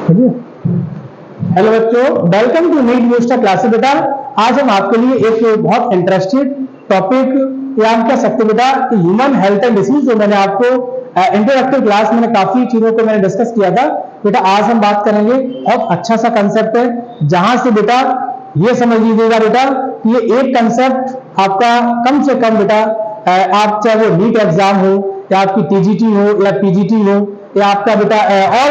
Hello बच्चों, welcome to NEET news classes. बेटा आज हम आपके लिए एक बहुत इंटरेस्टेड टॉपिक या हम कह सकते बेटा कि ह्यूमन हेल्थ एंड डिसीज, जो मैंने आपको इंट्रोडक्टिव क्लास में काफी चीजों को मैंने डिस्कस किया था। बेटा आज हम बात करेंगे, बहुत अच्छा सा कंसेप्ट है, जहां से बेटा ये समझ लीजिएगा बेटा कि ये एक कंसेप्ट आपका कम से कम बेटा आप चाहे वो नीट एग्जाम हो या आपकी टीजीटी हो या पीजीटी हो या आपका बेटा और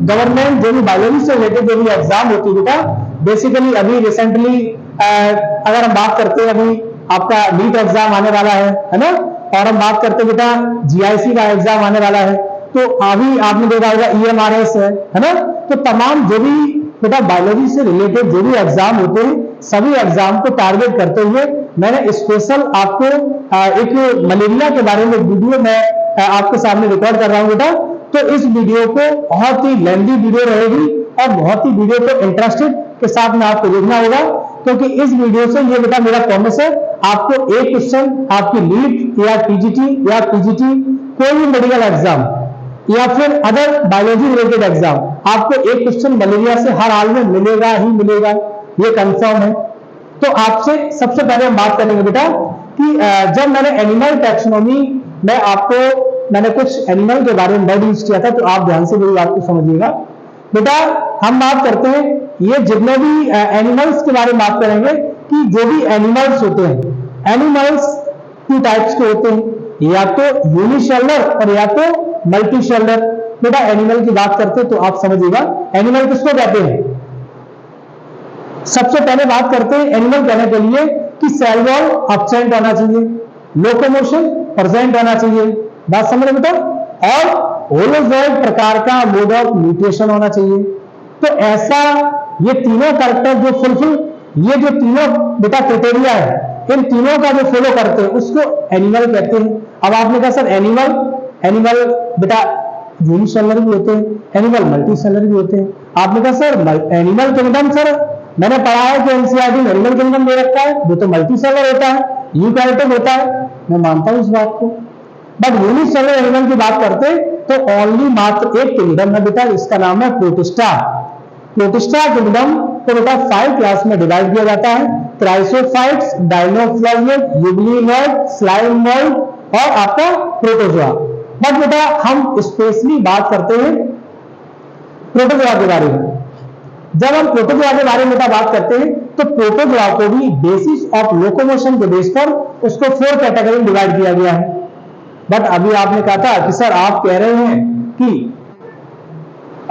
गवर्नमेंट जो भी बायोलॉजी से रिलेटेड जो भी एग्जाम होती है बेटा, बेसिकली अभी रिसेंटली अगर हम बात करते हैं, अभी आपका नीट एग्जाम आने वाला है ना, और हम बात करते हैं बेटा जीआईसी का एग्जाम आने वाला है, तो अभी आपने देखा होगा ईएमआरएस है ना। तो तमाम जो भी बेटा बायोलॉजी से रिलेटेड जो भी एग्जाम होते हैं, सभी एग्जाम को टारगेट करते हुए मैंने स्पेशल आपको एक मलेरिया के बारे में वीडियो मैं आपके सामने रिकॉर्ड कर रहा हूं बेटा। तो इस वीडियो को बहुत ही लेंथी वीडियो रहेगी और बहुत ही वीडियो को इंटरेस्टेड के साथ में आपको देखना होगा, क्योंकि इस वीडियो से ये बेटा मेरा प्रॉमिस है, आपको एक क्वेश्चन आपकी नीट या टीजीटी या पीजीटी कोई भी मेडिकल एग्जाम या फिर अदर बायोलॉजी रिलेटेड एग्जाम, आपको एक क्वेश्चन मलेरिया से हर हाल में मिलेगा ही मिलेगा, ये कंफर्म है। तो आपसे सबसे पहले हम बात करेंगे बेटा कि जब मैंने एनिमल टैक्सोनॉमी में मैंने कुछ एनिमल के बारे में वर्ड यूज किया था, तो आप ध्यान से मेरी बात को समझिएगा बेटा। हम बात करते हैं ये जितने भी एनिमल्स के बारे में बात करेंगे कि जो भी एनिमल्स होते हैं, एनिमल्स 2 टाइप्स के होते हैं, या तो यूनिसेलुलर और या तो मल्टीसेलुलर। बेटा एनिमल की बात करते हैं तो आप समझिएगा एनिमल किसको कहते हैं। सबसे पहले बात करते हैं एनिमल कहने के लिए कि सेल वॉल एब्सेंट होना चाहिए, लोकोमोशन प्रेजेंट होना चाहिए, बात समझ रहे बेटा, और होलोजॉइड प्रकार का मोड ऑफ म्यूटेशन होना चाहिए। तो ऐसा ये तीनों कैरेक्टर जो फुलफिल, ये जो तीनों बेटा क्राइटेरिया है, इन तीनों का जो फॉलो करते हैं उसको एनिमल कहते हैं। अब आपने कहा सर एनिमल बेटा यूनिसेलुलर भी होते हैं, एनिमल मल्टीसेलुलर भी होते हैं। आपने कहा सर एनिमल किंगडम, सर मैंने पढ़ा है कि एनसीईआरटी में एनिमल किंगडम दे रखा है, वो तो मल्टीसेलुलर होता है, यूकैरियोटिक होता है, मैं मानता हूं इस बात को। बट यूनिसेलुलर एनिमल की बात करते तो ओनली मात्र एक किंगडम है बेटा, इसका नाम है प्रोटिस्टा। प्रोटिस्टा किंगडम को बेटा 5 क्लास में डिवाइड किया जाता है, क्राइसोफाइट्स, डायनोफ्लावियन, यूग्लिनोइड, स्लाइमोइड और आपका प्रोटोजोआ। बट बेटा हम स्पेशली बात करते हैं प्रोटोजोआ के बारे में। जब हम प्रोटोजोआ के बारे में बात करते हैं तो प्रोटोजोआ को भी बेसिस ऑफ लोकोमोशन के बेस पर उसको 4 कैटेगरी में डिवाइड किया गया है। बट अभी आपने कहा था कि सर आप कह रहे हैं कि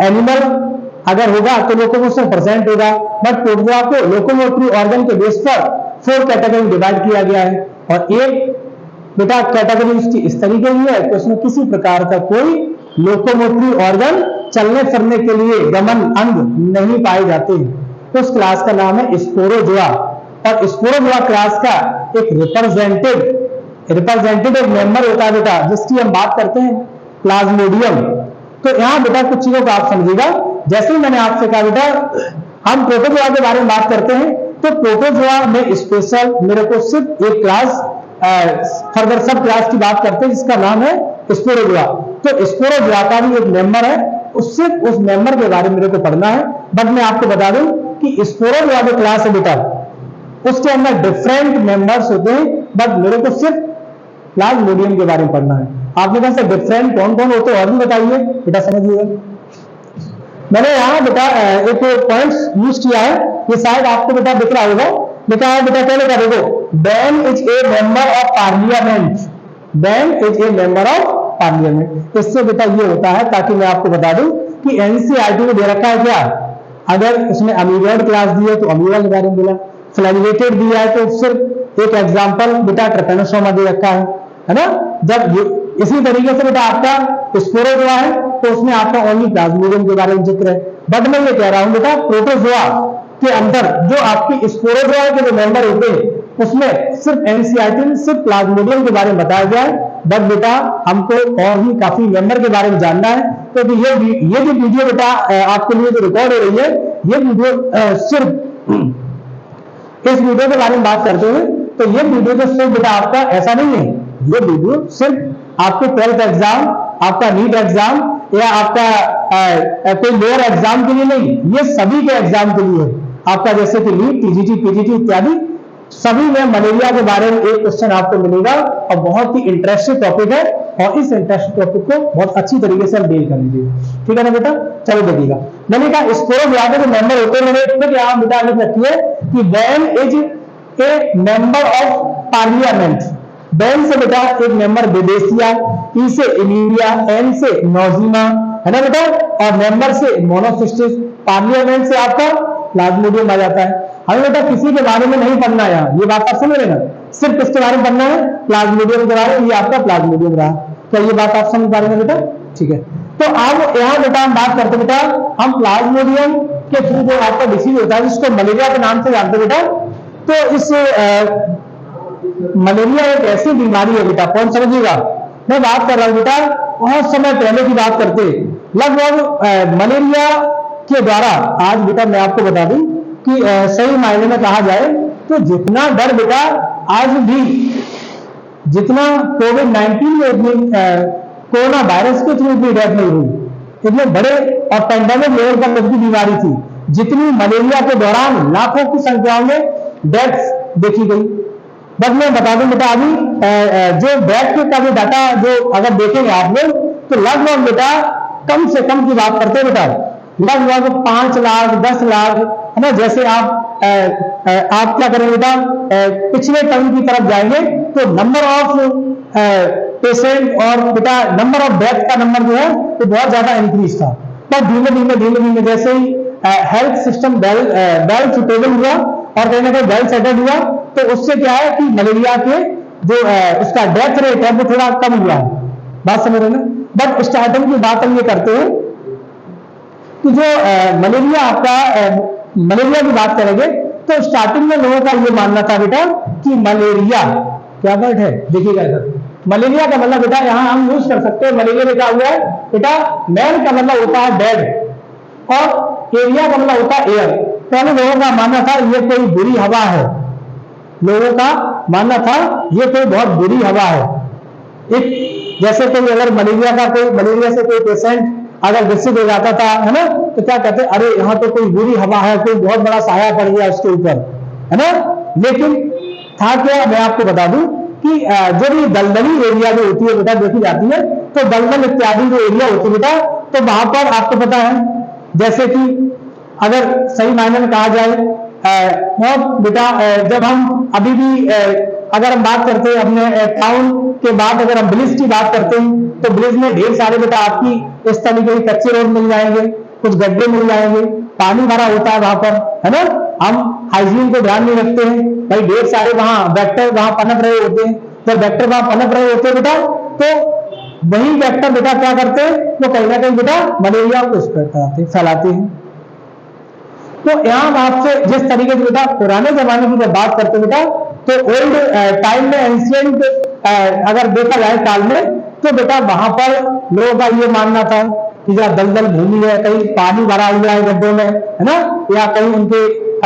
एनिमल अगर होगा तो लोकोमोशन प्रेजेंट होगा, बट प्रोटोजोआ को लोकोमोटरी ऑर्गन के बेस पर 4 कैटेगरी में डिवाइड किया गया है। और एक बेटा कैटेगरी इसकी इस तरीके की है कि उसमें किसी प्रकार का कोई लोकोमोटरी ऑर्गन, चलने फिरने के लिए गमन अंग नहीं पाए जाते हैं, तो उस क्लास का नाम है स्पोरोजोआ। और स्पोरोजोआ क्लास का एक रिप्रेजेंटेटिव मेंबर होता है बेटा, जिसकी हम बात करते हैं प्लाज्मोडियम। तो यहां बेटा कुछ चीजों को आप समझिएगा। जैसे मैंने आपसे कहा बेटा हम प्रोटोजोआ के बारे में बात करते हैं, तो प्रोटोजोआ में स्पेशल मेरे को सिर्फ एक क्लास फर्दर सब क्लास की बात करते हैं जिसका नाम है स्पोरोजोआ। तो स्पोरोजोआ का भी एक मेंबर है, उससे उस मेंबर के बारे में मेरे को पढ़ना है। बट मैं आपको बता दूं कि स्पोरोजोआ जो क्लास है बेटा, उसके अंदर डिफरेंट मेंबर्स होते हैं, बट मेरे को सिर्फ प्लाज्मोडियम के बारे में पढ़ना है। आपने कहा सर डिफरेंट कौन कौन होते हैं और भी बताइए बेटा, समझिएगा। मैंने यहां बेटा एक पॉइंट्स यूज किया है, ये शायद आपको बेटा दिख रहा होगा। बेटा पहले क्या देखो, ban is a member of parliament, ban is a member of parliament. इससे बेटा ये होता है, ताकि मैं आपको बता दूं कि एनसीईआरटी में दे रखा है क्या, अगर उसने अमीबॉइड क्लास दी है तो अमीबा के बारे में बोला, फ्लैजिलेटेड दिया है तो सिर्फ एक एग्जांपल बेटा ट्रैपेनोसोमा दे रखा है ना। जब इसी तरीके से बेटा आपका स्पोरोजोआ है तो उसमें आपका ओनली प्लाज्मोडियम के बारे में जिक्र है। बट मैं ये कह रहा हूं बेटा प्रोटोजोआ के अंदर जो आपकी स्पोरोजोआ के जो मेंबर होते हैं उसमें सिर्फ एनसीईआरटी में सिर्फ प्लाज्मोडियम के बारे में बताया गया है। बट बेटा हमको और भी काफी मेंबर के बारे में जानना है, क्योंकि तो ये जो वीडियो बेटा आपके लिए जो रिकॉर्ड हो रही है, ये वीडियो सिर्फ इस वीडियो के बारे में बात करते हैं, तो ये वीडियो जो सिर्फ बेटा आपका ऐसा नहीं है, ये वीडियो सिर्फ आपके 12th एग्जाम, आपका नीट एग्जाम या आपका कोई लोअर एग्जाम के लिए नहीं, ये सभी के एग्जाम के लिए है। आपका जैसे कि नीट, टीजीटी, पीजीटी इत्यादि सभी में मलेरिया के बारे में एक क्वेश्चन आपको मिलेगा और बहुत ही इंटरेस्टिंग टॉपिक है, और इस इंटरेस्टिंग टॉपिक को बहुत अच्छी तरीके से हम डील कर लीजिए। ठीक है ना बेटा, चलो देखिएगा। मैंने कहा स्पोरोब्लास्ट के मेंबर होते हैं, मैंने यहां बेटा लिख रखी है कि ban is a member of parliament. Ban से बेटा एक मेंबर विदेशिया, ई से इमीलिया, एन से नोजिमा, है ना बेटा, और मेंबर से मोनोसिस्टिस, पार्लियामेंट से आपका प्लाज्मोडियम आ जाता है। हमें बेटा किसी के बारे में नहीं पढ़ना है, ये बात आप समझ रहे ना, सिर्फ किसके बारे में पढ़ना है, प्लाज्मोडियम के बारे में। ये आपका प्लाज्मोडियम रहा, क्या ये बात आप समझ पा रहे हैं बेटा? ठीक है, तो अब यहाँ बेटा हम बात करते बेटा, हम प्लाज्मोडियम के थ्रू जो आपका डिसीज होता है जिसको मलेरिया के नाम से जानते बेटा, तो इस मलेरिया एक ऐसी बीमारी है बेटा, कौन समझिएगा, मैं बात कर रहा हूं बेटा बहुत समय पहले की बात करते, लगभग मलेरिया के द्वारा आज बेटा मैं आपको बता दूं कि सही मायने में कहा जाए तो जितना डर बेटा आज भी, जितना कोविड-19 में इतनी कोरोना वायरस के थ्रू इतनी डेथ नहीं हुई, इतने बड़े और पेंडेमिक लेवल पर की बीमारी थी, जितनी मलेरिया के दौरान लाखों की संख्याओं में डेथ देखी गई। बस मैं बता दूं बेटा, अभी जो डेथ का जो डाटा जो अगर देखेंगे आप लोग, तो लगभग बेटा कम से कम की बात करते हैं बेटा, लगभग 5 लाख 10 लाख, है ना। जैसे आप क्या करेंगे बेटा, पिछले टर्म की तरफ जाएंगे तो नंबर ऑफ पेशेंट और बेटा नंबर ऑफ डेथ का नंबर जो है तो बहुत ज्यादा इंक्रीज था। पर धीमे धीमे जैसे ही हेल्थ सिस्टम वेल सुटेबल हुआ और कहीं ना कहीं वेल सेटल हुआ, तो उससे क्या है कि मलेरिया के जो उसका डेथ रेट है वो थोड़ा कम हुआ है, बात समझ रहे ना। बट स्टार्टिंग की बात हम ये करते हैं कि जो मलेरिया आपका मलेरिया की बात करेंगे तो स्टार्टिंग में लोगों का ये मानना था बेटा कि मलेरिया क्या वर्ड है, देखिएगा इधर, मलेरिया का मतलब बेटा यहां हम यूज कर सकते हैं, मलेरिया में क्या हुआ है बेटा, मैन का मतलब होता है डेड और एरिया का मतलब होता है एयर। पहले लोगों का मानना था ये कोई बुरी हवा है, लोगों का मानना था ये कोई बहुत बुरी हवा है। एक जैसे कोई अगर मलेरिया से कोई पेशेंट अगर ग्रसित हो जाता था, है ना, तो क्या कहते, अरे यहाँ तो कोई बुरी हवा है, कोई बहुत बड़ा साया पड़ गया उसके ऊपर, है ना। लेकिन था क्या, मैं आपको बता दूं कि जब ये दलदली एरिया जो होती है बेटा देखी जाती है, तो दलदल इत्यादि जो एरिया होती है बेटा, तो वहां पर आपको पता है जैसे कि अगर सही मायने में कहा जाए बहुत बेटा, जब हम अभी भी अगर हम बात करते हैं अपने टाउन के बाद, अगर हम ब्रिज की बात करते हैं तो ब्रिज में ढेर सारे बेटा आपकी इस तरीके के कच्चे रोड मिल जाएंगे, कुछ गड्ढे मिल जाएंगे, पानी भरा होता है वहां पर, है ना। हम हाइजीन को ध्यान नहीं रखते हैं भाई, ढेर सारे वहां वेक्टर वहां पनप रहे होते हैं, जब वेक्टर वहां पनप रहे होते हैं बेटा, तो वही वेक्टर बेटा क्या करते हैं, वो कहीं ना कहीं बेटा मलेरिया को फैलाते हैं। तो यहां आपसे जिस तरीके से बेटा पुराने जमाने की जब बात करते बेटा, तो ओल्ड टाइम में एंशिएंट अगर देखा जाए काल में, तो बेटा वहां पर लोगों का ये मानना था कि जहाँ दलदल भूमि है, कहीं पानी भरा हुआ है गड्ढों में, है ना, या कहीं उनके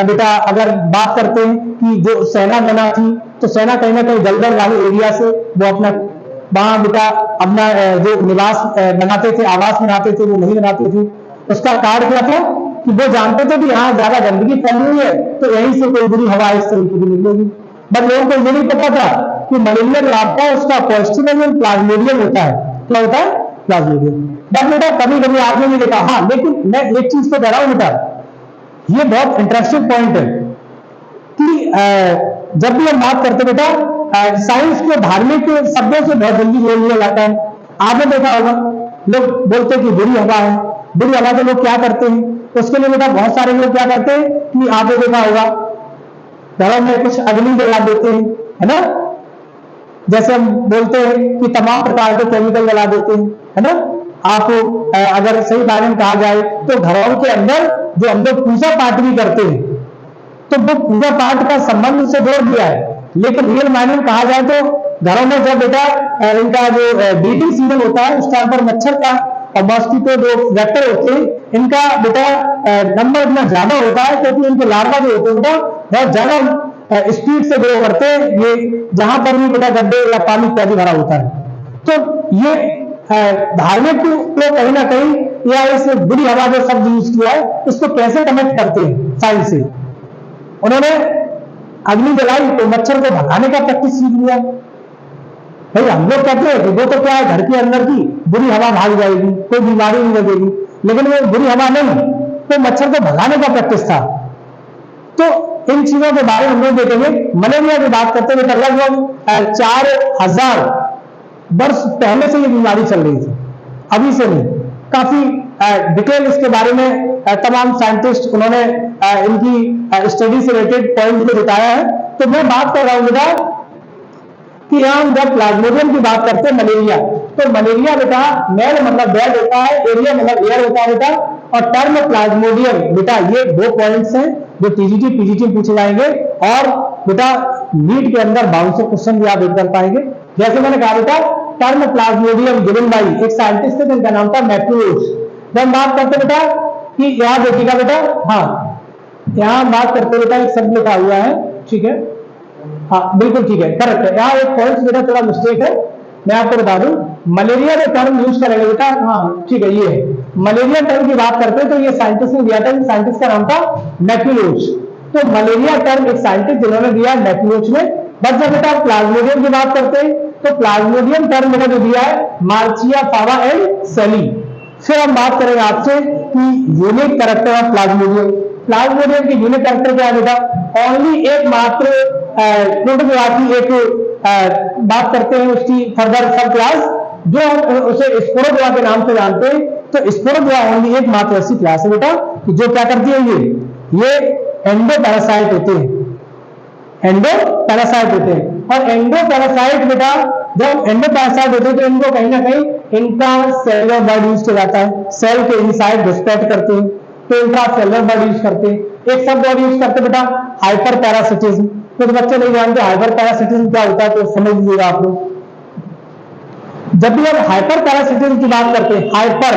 बेटा अगर बात करते हैं कि जो सेना बना थी, तो सेना कहीं ना कहीं दलदल वाले एरिया से वो अपना वहां बेटा अपना जो निवास बनाते थे, आवास बनाते थे, वो नहीं बनाते थे। उसका कारण क्या था कि वो जानते थे कि यहाँ ज्यादा गंदगी फैली हुई है, तो यहीं से कोई बुरी हवा इस तरीके की निकलेगी। बट लोगों को ये नहीं पता था कि मलेरिया जो आपका है उसका पॉजिटिव प्लाज्मोडियम होता है। क्या होता है? प्लाज्मोडियम। बट बेटा कभी कभी आपने नहीं देखा, हाँ, लेकिन मैं एक चीज को कह रहा हूं बेटा, ये बहुत इंटरेस्टिंग पॉइंट है कि जब भी हम बात करते बेटा, साइंस को धार्मिक शब्दों से बहुत जल्दी जोड़ लिया जाता है। आपने देखा होगा लोग बोलते हैं कि बुरी हवा है, बुरी हवा से लोग क्या करते हैं, उसके लिए बेटा बहुत सारे लोग क्या करते हैं कि आपने देखा होगा घरों में कुछ अग्नि जला देते हैं, है ना, जैसे हम बोलते हैं कि तमाम प्रकार के केमिकल जला देते हैं, है ना। आप अगर सही बारे में कहा जाए तो घरों के अंदर जो हम लोग पूजा पाठ भी करते हैं, तो वो पूजा पाठ का संबंध से जोड़ दिया है, लेकिन रियल मायने में कहा जाए तो घरों में जब बेटा इनका जो ब्रीडिंग सीजन होता है उस टाइम पर मच्छर का और मॉस्किटो जो वेक्टर होते हैं, इनका बेटा नंबर इतना ज्यादा होता है क्योंकि इनके लार्वा जो होते हैं बेटा बहुत ज्यादा स्पीड से ग्रो करते हैं, ये जहां पर भी बेटा गड्ढे या पानी इत्यादि भरा होता है। तो ये धार्मिक को कहीं ना कहीं या इस बुरी हवा जो शब्द यूज किया है इसको कैसे कनेक्ट करते हैं साइंस से। उन्होंने अग्नि जलाई तो मच्छर को भगाने का प्रैक्टिस सीख लिया। भाई हम लोग कहते हैं कि वो तो क्या है, घर के अंदर की बुरी हवा भाग जाएगी, कोई बीमारी नहीं लगेगी, लेकिन वो बुरी हवा नहीं, तो मच्छर को भगाने का प्रैक्टिस था। तो इन चीजों के बारे में हम लोग देखेंगे। मलेरिया की बात करते हुए लगभग 4000 वर्ष पहले से ये बीमारी चल रही थी, अभी से नहीं। काफी डिटेल इसके बारे में तमाम साइंटिस्ट उन्होंने इनकी स्टडी से रिलेटेड पॉइंट को बताया है। तो मैं बात कर रहा हूं बेटा कि हम जब प्लाज्मोडियम की बात करते हैं मलेरिया, तो मलेरिया बेटा मेल मतलब बेड होता है, एरिया मतलब एयर होता है बेटा, और टर्म प्लाज्मोडियम बेटा ये 2 पॉइंट्स हैं जो टीजीटी पीजीटी पूछे जाएंगे और बेटा नीट के अंदर बाउंसर क्वेश्चन भी आप एक कर पाएंगे। जैसे मैंने कहा बेटा टर्म प्लाज्मोडियम गिवन बाय एक साइंटिस्ट थे जिनका नाम था मैथ्यूज। जब हम बात करते बेटा कि यहां देखिएगा बेटा, हाँ यहां बात करते बेटा एक शब्द लिखा हुआ है, ठीक है, हाँ बिल्कुल ठीक है, करेक्ट है। यहाँ एक पॉइंट बेटा थोड़ा मिस्टेक है, मैं आपको बता दूं। मलेरिया का टर्म यूज करेंगे बेटा, हाँ ठीक है, ये है मलेरिया टर्म की बात करते हैं तो ये साइंटिस्ट ने दिया था, साइंटिस्ट का नाम था मैथ्यूज। तो मलेरिया टर्म एक साइंटिस्ट जिन्होंने दिया मैथ्यूज ने। बस जब बेटा प्लाज्मोडियम की बात करते हैं तो प्लाज्मोडियम टर्म बेटा जो दिया है मार्चिया फावा एंड सेली। फिर हम बात करेंगे आपसे कि unique character of Plasmodium. Plasmodium की यूनिक कैरेक्टर क्या है बेटा, ओनली एकमात्र प्रोटोजोआ एक बात करते हैं उसकी फर्दर सब क्लास जो हम उसे स्पोरोजोआ के नाम से जानते हैं। तो स्पोरोजोआ ओनली एकमात्र ऐसी क्लास है बेटा कि जो क्या करती है, ये एंडो पैरासाइट होते हैं, एंडो पैरासाइट होते हैं। और एंडो पैरासाइट बेटा जब एंडो पैरासाइट होते हैं तो इनको कहीं ना कहीं इनका सेलुलर बर्ड यूज किया जाता है, सेल के इनसाइड घुसपैठ करते हैं, तो इंट्रासेलुलर बर्ड यूज करते हैं। एक शब्द और यूज करते बेटा हाइपर पैरासिटिज्म। कुछ बच्चे नहीं जानते हाइपर पैरासिटिज्म क्या होता है, तो समझ लीजिएगा आप लोग। जब भी हम हाइपर पैरासिटिज्म की बात करते हैं, हाइपर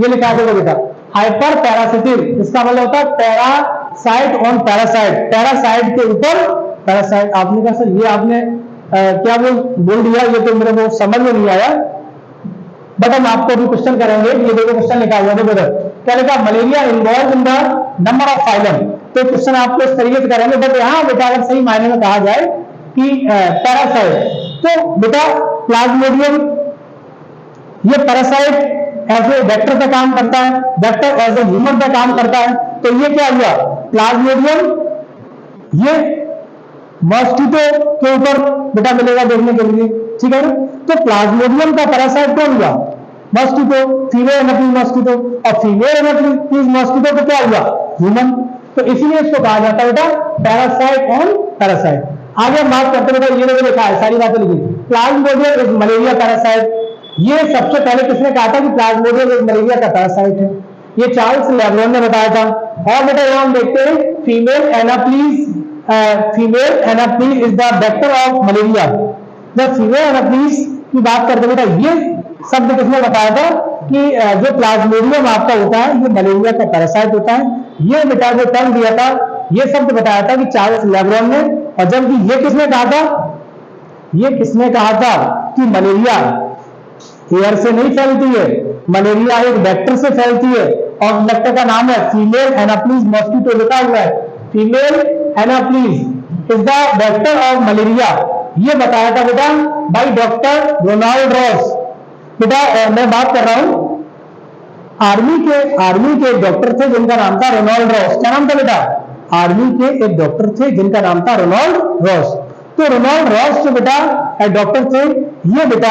ये लिखा देगा बेटा, हाइपर पैरासिटिज्म इसका मतलब होता है पैरासाइट ऑन पैरासाइट, पैरासाइट के ऊपर पैरासाइट। आपने कहा सर ये आपने क्या बोल दिया, ये तो मेरे को समझ में नहीं आया, बट हम आपको भी क्वेश्चन करेंगे। ये देखो क्वेश्चन लिखा हुआ है बेटा, क्या लिखा, malaria involve in the number of phylum. तो क्वेश्चन आपको इस तरीके से करेंगे, बट यहाँ बेटा अगर सही मायने में कहा जाए कि पैरासाइट, तो बेटा प्लाज्मोडियम ये पैरासाइट एज ए वेक्टर का काम करता है, वेक्टर एज ए ह्यूमन का काम करता है। तो ये क्या हुआ, प्लाज्मोडियम ये मॉस्किटो के ऊपर बेटा मिलेगा देखने के लिए, ठीक है ना। तो प्लाज्मोडियम का पैरासाइट कौन हुआ, मॉस्किटो, फीमेल एनाफिलीज मॉस्किटो, और फीमेल एनाफिलीज मॉस्किटो तो क्या हुआ, ह्यूमन। तो इसीलिए इसको कहा जाता है बेटा पैरासाइट ऑन पैरासाइट। आगे हम बात करते हैं बेटा, ये देखो लिखा है, सारी बातें लिखी, प्लाज्मोडियम एक मलेरिया पैरासाइट। ये सबसे पहले किसने कहा था कि प्लाज्मोडियम एक मलेरिया का पैरासाइट है, ये चार्ल्स लेब्रोन ने बताया था। और बेटा यहां हम देखते हैं female Anopheles, female Anopheles is the vector of malaria. जब फीमेल एनाफिलीज की बात करते बेटा ये शब्द किसने बताया था कि जो प्लाज्मोडियम आपका होता है ये मलेरिया का पैरासाइट होता है। ये बेटा जो टर्म दिया था, ये शब्द बताया था कि चार्ल्स लेब्रोन ने। और जबकि ये किसने कहा था, ये किसने कहा था कि मलेरिया एयर से नहीं फैलती है, मलेरिया एक वेक्टर से फैलती है, और वेक्टर का नाम है फीमेल एनाफिलीज मॉस्किटो लिखा हुआ है। Female Anopheles is the vector of malaria, ये बताया था बेटा बाय डॉक्टर रोनाल्ड रॉस। बेटा मैं बात कर रहा हूं आर्मी के एक डॉक्टर थे जिनका नाम था रोनाल्ड रॉस। क्या नाम था बेटा, आर्मी के एक डॉक्टर थे जिनका नाम था रोनाल्ड रॉस। तो रोनाल्ड रॉस जो बेटा डॉक्टर थे, ये बेटा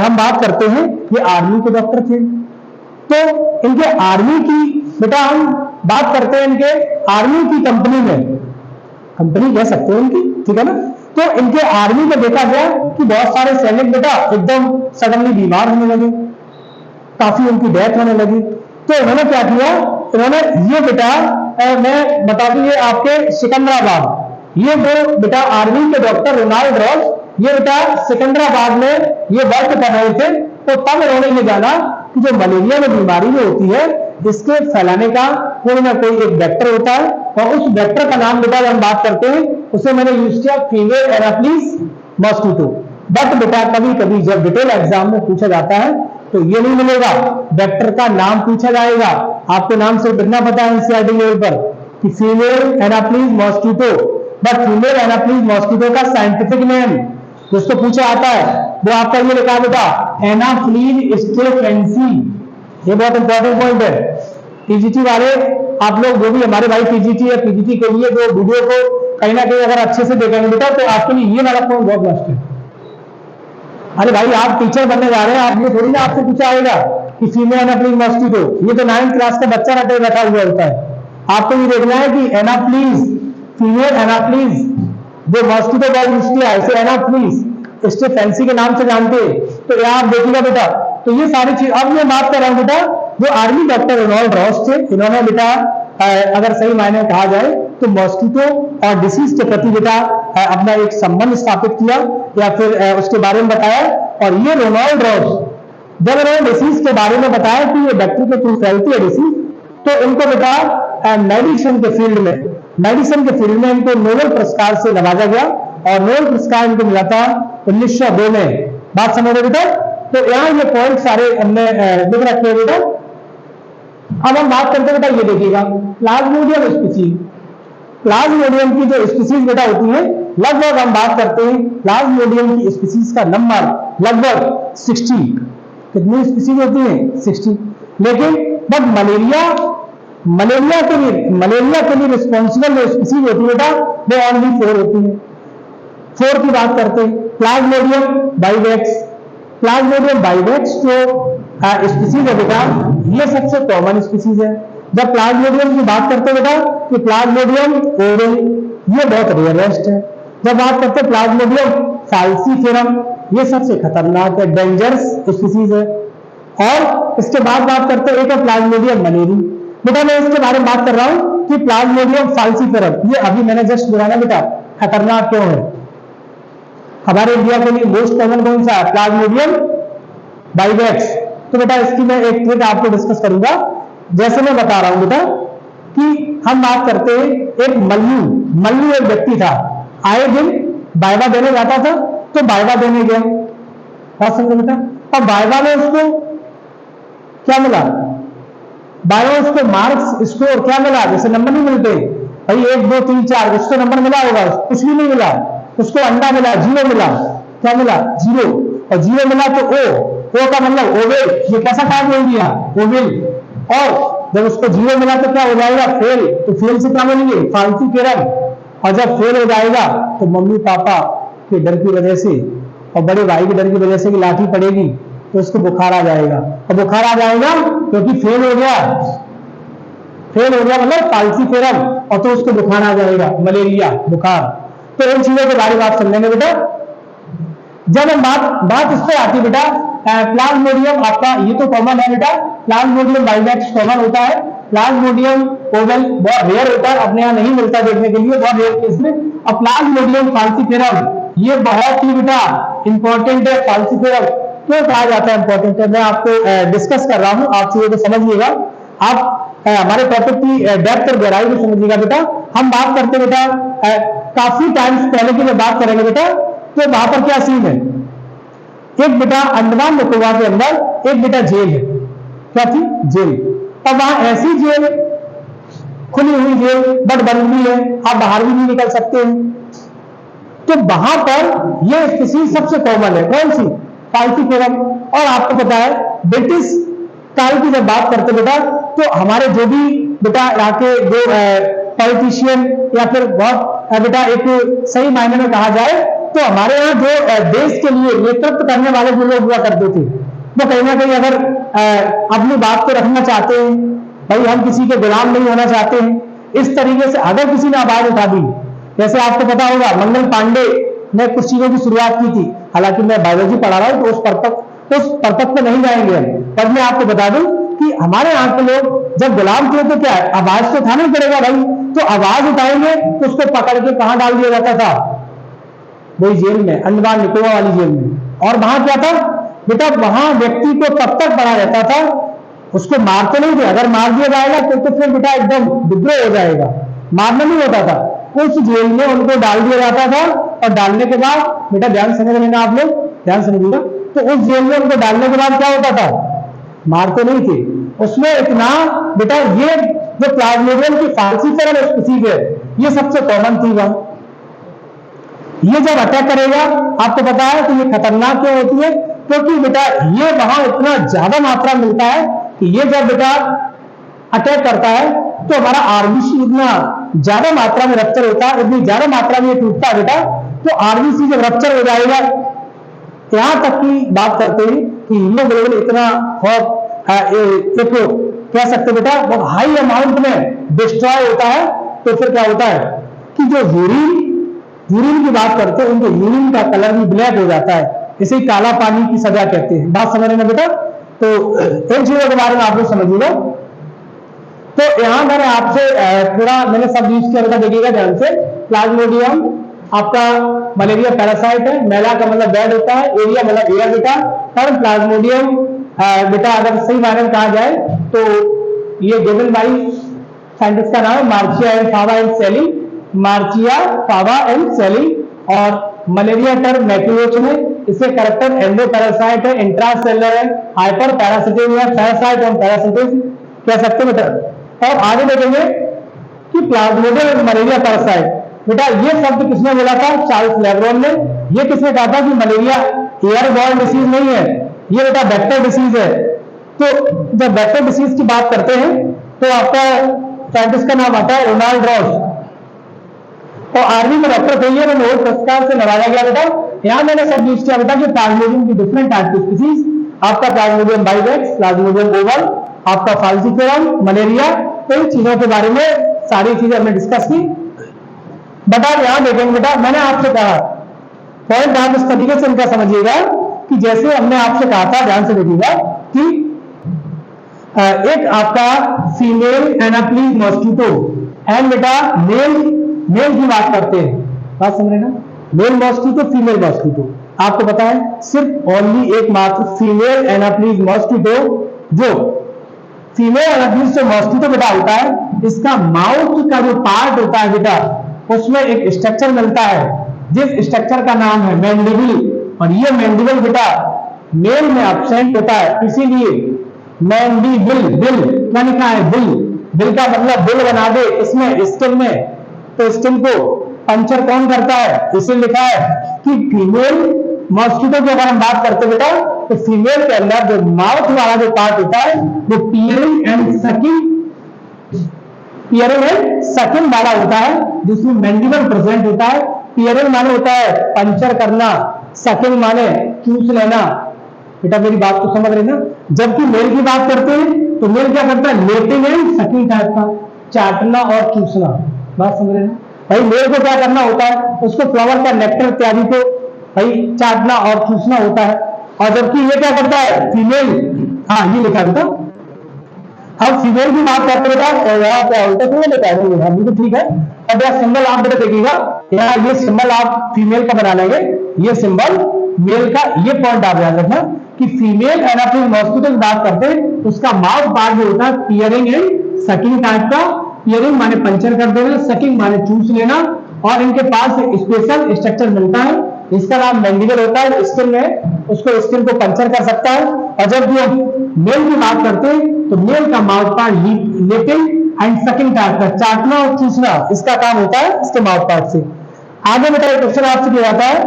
हम बात करते हैं ये आर्मी के डॉक्टर थे। तो इनके आर्मी की बेटा हम बात करते हैं, इनके आर्मी की कंपनी में, कंपनी कह सकते हैं इनकी, ठीक है ना। तो इनके आर्मी में देखा गया कि बहुत सारे सैनिक बेटा एकदम सडनली बीमार होने लगे, काफी उनकी डेथ होने लगी। तो इन्होंने क्या किया, इन्होंने ये बेटा मैं बता दूं, ये आपके सिकंदराबाद, ये जो बेटा आर्मी के डॉक्टर रोनाल्ड रॉस, ये बेटा सिकंदराबाद में ये वर्क कर रहे थे। तो तब इन्होंने ये जाना कि जो मलेरिया में बीमारी जो होती है इसके फैलाने का कोई ना कोई एक वेक्टर होता है, और उस वेक्टर का नाम बेटा हम बात करते हैं उसे मैंने यूज किया फीमेल एनाफिलीज मॉस्किटो। बट बेटा कभी कभी जब डिटेल एग्जाम में पूछा जाता है तो ये नहीं मिलेगा, वेक्टर का नाम पूछा जाएगा, आपको नाम से बिना पता है एनसीईआरटी लेवल पर कि female anopheles mosquito, but female anopheles mosquito का साइंटिफिक नेम जिसको पूछा आता है वो आपका ये लिखा बेटा एनाप्लीज स्टेफेंसी। ये बहुत इंपॉर्टेंट पॉइंट है। पीजीटी वाले आप लोग जो भी हमारे भाई पीजीटी या पीजीटी के लिए जो वीडियो को कहीं ना कहीं अगर अच्छे से देखेंगे बेटा तो आपके लिए ये वाला पॉइंट बहुत मस्त है। अरे भाई आप टीचर बनने जा रहे हैं, आप ये थोड़ी ना आपसे पूछा आएगा कि फीमेल एनाप्लीज मॉस्किटो, ये तो 9th क्लास का बच्चा बैठा हुआ होता है। आपको ये देखना है कि एनाप्लीज फीमेल एनाप्लीज जो मॉस्किटो बहुत है इसे एनाप्लीज स्टेफेंसी के नाम से जानते हैं। तो यहाँ आप देखिएगा बेटा, तो ये सारी चीज अब मैं बात कर रहा हूँ बेटा जो आर्मी डॉक्टर रोनाल्ड रॉस थे, इन्होंने बेटा अगर सही मायने में कहा जाए तो मॉस्किटो और डिसीज के प्रति बेटा अपना एक संबंध स्थापित किया या फिर उसके बारे में बताया। और ये रोनाल्ड रॉस जब इन्होंने डिसीज के बारे में बताया कि ये बैक्टीरिया के थ्रू फैलती है डिसीज, तो इनको बेटा मेडिसिन के फील्ड में इनको नोबेल पुरस्कार से नवाजा गया और नोबेल पुरस्कार इनको मिला था 1902 में। बात समझ रहे बेटा? तो यहाँ ये पॉइंट सारे हमने लिख रखे हैं बेटा। अब हम बात करते हैं बेटा, ये देखिएगा प्लाज्मोडियम स्पीसीज। प्लाज्मोडियम की जो स्पीसीज बेटा होती है, लगभग हम बात करते हैं प्लाज्मोडियम की स्पीसीज का नंबर लगभग 60। कितनी स्पीसीज होती है? 60। लेकिन बट मलेरिया के लिए रिस्पॉन्सिबल जो स्पीसीज होती है बेटा वो ओनली 4 होती है। 4 की बात करते हैं। प्लाज्मोडियम बाइवेक्स जो स्पीसीज है बेटा ये सबसे कॉमन स्पीसीज है। जब प्लाज्मोडियम की बात करते हैं बेटा कि प्लाज्मोडियम ओवेल ये बहुत रेयरेस्ट है। जब बात करते हैं प्लाज्मोडियम फाल्सीफेरम ये सबसे खतरनाक है, डेंजरस स्पीसीज है। और इसके बाद बात करते हैं एक है प्लाज्मोडियम मलेरी। बेटा मैं इसके बारे में बात कर रहा हूं कि प्लाज्मोडियम फाल्सीफेरम ये अभी मैंने जस्ट बोला बेटा खतरनाक क्यों है। हमारे इंडिया के लिए मोस्ट कॉमन कौन सा है? प्लाज्मोडियम बाइवेक्स। तो बेटा इसकी मैं एक ट्रिक आपको डिस्कस करूंगा। जैसे मैं बता रहा हूं बेटा कि हम बात करते हैं एक मल्लू एक व्यक्ति था, आए दिन वाइवा देने जाता था, तो वाइवा देने गया, बात समझो बेटा। अब वाइवा में उसको क्या मिला? वाइवा उसको मार्क्स स्कोर क्या मिला? जैसे नंबर नहीं मिलते भाई 1 2 3 4, उसको नंबर मिला होगा, कुछ भी नहीं मिला, उसको अंडा मिला, 0 मिला। क्या मिला? 0। और 0 मिला तो ओ का मतलब ओवेल, ये कैसा काम बोल दिया? ओवेल। और जब उसको 0 मिला तो क्या हो जाएगा? फेल। तो फेल से क्या मिलेंगे? फाल्सीफेरम। और जब फेल हो जाएगा तो मम्मी पापा के डर की वजह से और बड़े भाई के डर की वजह से कि लाठी पड़ेगी तो उसको बुखार आ जाएगा। और बुखार आ जाएगा क्योंकि फेल हो गया मतलब फाल्सीफेरम, और तो उसको बुखार आ जाएगा, मलेरिया बुखार। तो इन चीजों के बारे में आप समझेंगे बेटा। जब हम बात इस पर आती है बेटा प्लाज्मोडियम आपका ये तो कॉमन है बेटा, प्लाज्मोडियम बाइवेक्स कॉमन होता है। प्लाज्मोडियम ओवेल बहुत रेयर होता है, अपने यहाँ नहीं मिलता देखने के लिए, बहुत रेयर केस में। और प्लाज्मोडियम फाल्सीफेरम ये बहुत ही बेटा इंपॉर्टेंट है। फाल्सीफेरम क्यों कहा जाता है इंपॉर्टेंट है, मैं आपको डिस्कस कर रहा हूं, आप चीजों को समझिएगा। आप हमारे टॉपिक की डेप्थ और गहराई को समझिएगा बेटा। हम बात करते बेटा काफी टाइम्स पहले की मैं बात करेंगे बेटा, तो वहां पर क्या सीन है? एक बेटा अंडमान निकोबार के अंदर एक बेटा जेल है। क्या थी? जेल। और वहां ऐसी जेल, खुली हुई जेल बट बंद भी है, आप बाहर भी नहीं निकल सकते हैं। तो वहां पर यह स्पीसीज सबसे कॉमन है, कौन सी? फाल्सीफेरम। और आपको पता है ब्रिटिश काल की जब बात करते बेटा तो हमारे जो भी बेटा यहाँ के जो पॉलिटिशियन या फिर बहुत बेटा एक सही मायने में कहा जाए तो हमारे यहाँ जो देश के लिए नेतृत्व करने वाले जो लोग हुआ करते थे वो कहीं ना कहीं अगर अपनी बात को रखना चाहते हैं, भाई हम किसी के गुलाम नहीं होना चाहते हैं, इस तरीके से अगर किसी ने आवाज उठा दी, जैसे आपको पता होगा मंगल पांडे ने कुछ चीजों की शुरुआत की थी, हालांकि मैं बायोलॉजी पढ़ा रहा हूं तो उस पर्पज पे नहीं जाएंगे हम, पर मैं आपको बता दूं कि हमारे यहाँ के लोग जब गुलाम थे तो क्या है, आवाज तो उठाना पड़ेगा भाई, तो आवाज उठाएंगे तो उसको पकड़ के कहां डाल दिया जाता था? वही जेल में, अंडमान निकोबार वाली जेल में। और वहां क्या था बेटा, वहां व्यक्ति को तब तक पड़ा रहता था, उसको मारते नहीं थे, अगर मार दिया जाएगा तो फिर बेटा एकदम विद्रोह हो जाएगा, मारना नहीं होता था। उस जेल में उनको डाल दिया जाता था और डालने के बाद बेटा ध्यान समझ लेना, आप लोग ध्यान समझिएगा तो उस जेल में उनको डालने के बाद क्या होता था, मारते नहीं थे। उसमें इतना बेटा ये जो प्लाज्मोडियम की फाल्सिफेरम स्पीसीज है ये सबसे कॉमन थी वहां। ये जब अटैक करेगा आपको पता है तो ये खतरनाक क्यों होती है, क्योंकि बेटा ये वहां इतना ज्यादा मात्रा मिलता है कि ये जब बेटा अटैक करता है तो हमारा आरबीसी इतना ज्यादा मात्रा में रप्चर होता है, इतनी ज्यादा मात्रा में ये टूटता है बेटा, तो आरबीसी जब रप्चर हो जाएगा, यहां तक की बात करते हैं कि हीमोग्लोबिन इतना एक कह सकते बेटा बहुत हाई अमाउंट में डिस्ट्रॉय होता है। तो फिर क्या होता है कि जो यूरिन की बात करते हैं उनके यूरिन का कलर भी ब्लैक हो जाता है, इसे काला पानी की सजा कहते हैं। बात समझ रहे हैं बेटा? तो इन चीजों के बारे में आप लोग समझिएगा। तो यहां मैंने आपसे थोड़ा मैंने सब यूज किया बेटा, देखिएगा ध्यान से। प्लाज्मोडियम आपका मलेरिया पैरासाइट है, मेला का मतलब बेड होता है, एरिया मतलब एयर बेटा। पर प्लाज्मोडियम बेटा अगर सही मायने में कहा जाए तो ये गिवन बाई साइंटिस्ट का नाम है मार्चिया एंड फावा एंड सेली, मार्चिया फावा एंड सेली। और मलेरिया टर्म मैक्यूलोच में इसे करेक्टर एंडो पैरासाइट है, इंट्रासेलर है, हाइपर पैरासिटिक है, पैरासाइट और पैरासिटिक कह सकते हैं बेटा। और आगे देखेंगे कि प्लाज्मोडियम मलेरिया पैरासाइट बेटा ये शब्द किसने बोला था, चार्ल्स लेब्रोन ने। ये किसने कहा था कि मलेरिया एयरबॉर्न डिसीज नहीं है, ये बेटा वेक्टर डिसीज है। तो जब वेक्टर डिसीज की बात करते हैं तो आपका साइंटिस्ट का नाम आता है रोनाल्ड रॉस, और आर्मी में डॉक्टर थे, ये नोबेल पुरस्कार से नवाजा गया बेटा। यहां मैंने सब यूज किया बेटा कि प्लाज्मोडियम की डिफरेंट टाइप की स्पीसीज, आपका प्लाज्मोडियम बाइवेक्स, प्लाज्मोडियम ओवल, आपका फाल्सिफेरम, मलेरिया, तो इन चीजों के बारे में सारी चीजें हमने डिस्कस की। बट आप यहां देखेंगे बेटा मैंने आपसे कहा पॉइंट आप इस तरीके से इनका समझिएगा कि जैसे हमने आपसे कहा था, ध्यान से देखिएगा कि एक आपका फीमेल एनाप्लीज मॉस्किटो एंड बेटा मेल की बात करते हैं, बात समझ रहे ना, मेल मॉस्किटो फीमेल मॉस्किटो। आपको पता है सिर्फ ओनली एकमात्र फीमेल एनाप्लीज मॉस्किटो, जो फीमेल एनाप्लीज जो मॉस्किटो बेटा होता है, इसका माउथ का जो पार्ट होता है बेटा उसमें एक स्ट्रक्चर मिलता है जिस स्ट्रक्चर का नाम है मैंडिबल, और ये मैंडिबल बेटा मेल में एब्सेंट होता है, इसीलिए मैंडिबल, बिल क्या लिखा है, बिल का मतलब बिल बना दे इसमें स्किन में, तो स्किन को पंचर कौन करता है, इसे लिखा है कि फीमेल मॉस्किटो की अगर हम बात करते बेटा तो फीमेल के अंदर जो माउथ वाला जो पार्ट होता है वो पियरिंग एंड सकिंग वाला होता है, जिसमें मैंडिबल प्रेजेंट होता है। पियरिंग माने होता है पंचर करना, सकिंग माने चूस लेना। बेटा मेरी बात को समझ रहे ना? जबकि मेल की बात करते हैं तो मेल क्या करता है, लेटिंग एंड सकिंग टाइप का, चाटना और चूसना। बात समझ रहे ना भाई? मेल को क्या करना होता है, उसको फ्लावर का नेक्टर इत्यादि को भाई चाटना और चूसना होता है, और जबकि ये क्या करता है फीमेल, हाँ ये लिखा था। अब फीमेल की बात करते बेटा यहाँ पे उल्टा थोड़ा लिखा है, बिल्कुल ठीक है। अब यह सिंबल आप बेटा देखिएगा, यहाँ ये सिंबल आप फीमेल का बना लेंगे, ये सिंबल मेल का। ये पॉइंट आप याद रखना कि फीमेल एनाप्लीज मॉस्किटो की बात करते हैं उसका माउथ पार्ट जो होता है पियरिंग एंड सकिंग टाइप का। पियरिंग माने पंचर कर देना, सकिंग माने चूस लेना, और इनके पास एक स्पेशल स्ट्रक्चर मिलता है, इसका नाम मैंडिबल होता है। स्किन में उसको स्किन को पंचर कर सकता है। और जब भी हम मेल की बात करते हैं तो मेल का mouth part leaping and sucking type का, चाटना और चूसना इसका काम होता है इसके माउथ पार्ट से। आगे बेटा एक क्वेश्चन आपसे किया जाता है,